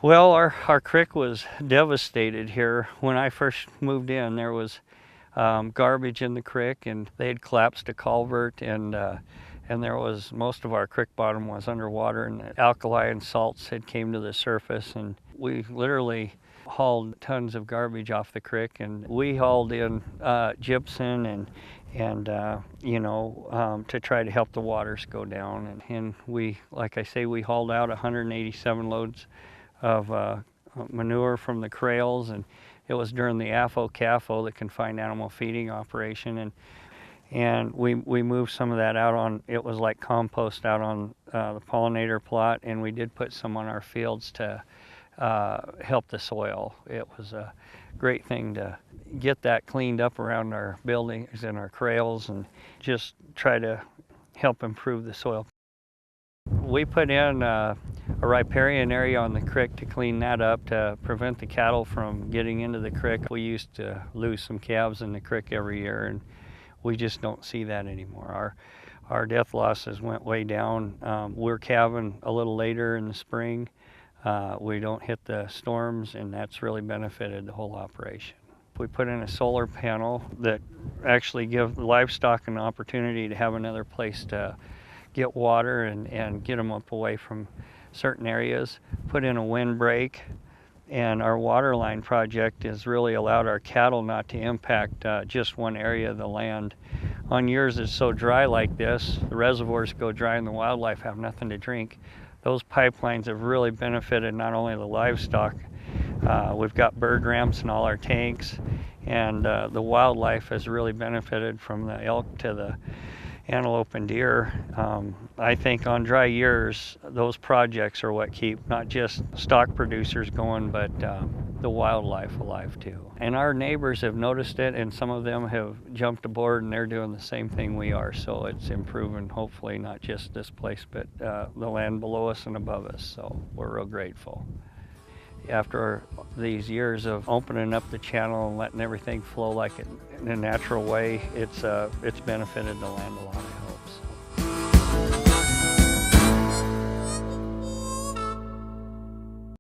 Well, our creek was devastated here. When I first moved in, there was garbage in the creek, and they had collapsed a culvert, and there was most of our creek bottom was underwater, and the alkali and salts had came to the surface, and we literally hauled tons of garbage off the creek, and we hauled in gypsum and to try to help the waters go down, and we, like I say, we hauled out 187 loads of manure from the krails, and it was during the AFO-CAFO, the confined animal feeding operation, and we moved some of that out on, it was like compost out on the pollinator plot, and we did put some on our fields to help the soil. It was a great thing to get that cleaned up around our buildings and our krails and just try to help improve the soil. We put in a riparian area on the creek to clean that up to prevent the cattle from getting into the creek. We used to lose some calves in the creek every year, and we just don't see that anymore. Our death losses went way down. We're calving a little later in the spring. We don't hit the storms, and that's really benefited the whole operation. We put in a solar panel that actually gives livestock an opportunity to have another place to get water and get them up away from certain areas. Put in a windbreak, and our water line project has really allowed our cattle not to impact just one area of the land. On years it's so dry like this, the reservoirs go dry and the wildlife have nothing to drink. Those pipelines have really benefited not only the livestock, we've got bird ramps in all our tanks, and the wildlife has really benefited from the elk to the antelope and deer. I think on dry years, those projects are what keep not just stock producers going, but the wildlife alive too. And our neighbors have noticed it, and some of them have jumped aboard, and they're doing the same thing we are. So it's improving, hopefully, not just this place, but the land below us and above us. So we're real grateful. After these years of opening up the channel and letting everything flow like it in a natural way, it's benefited the land a lot.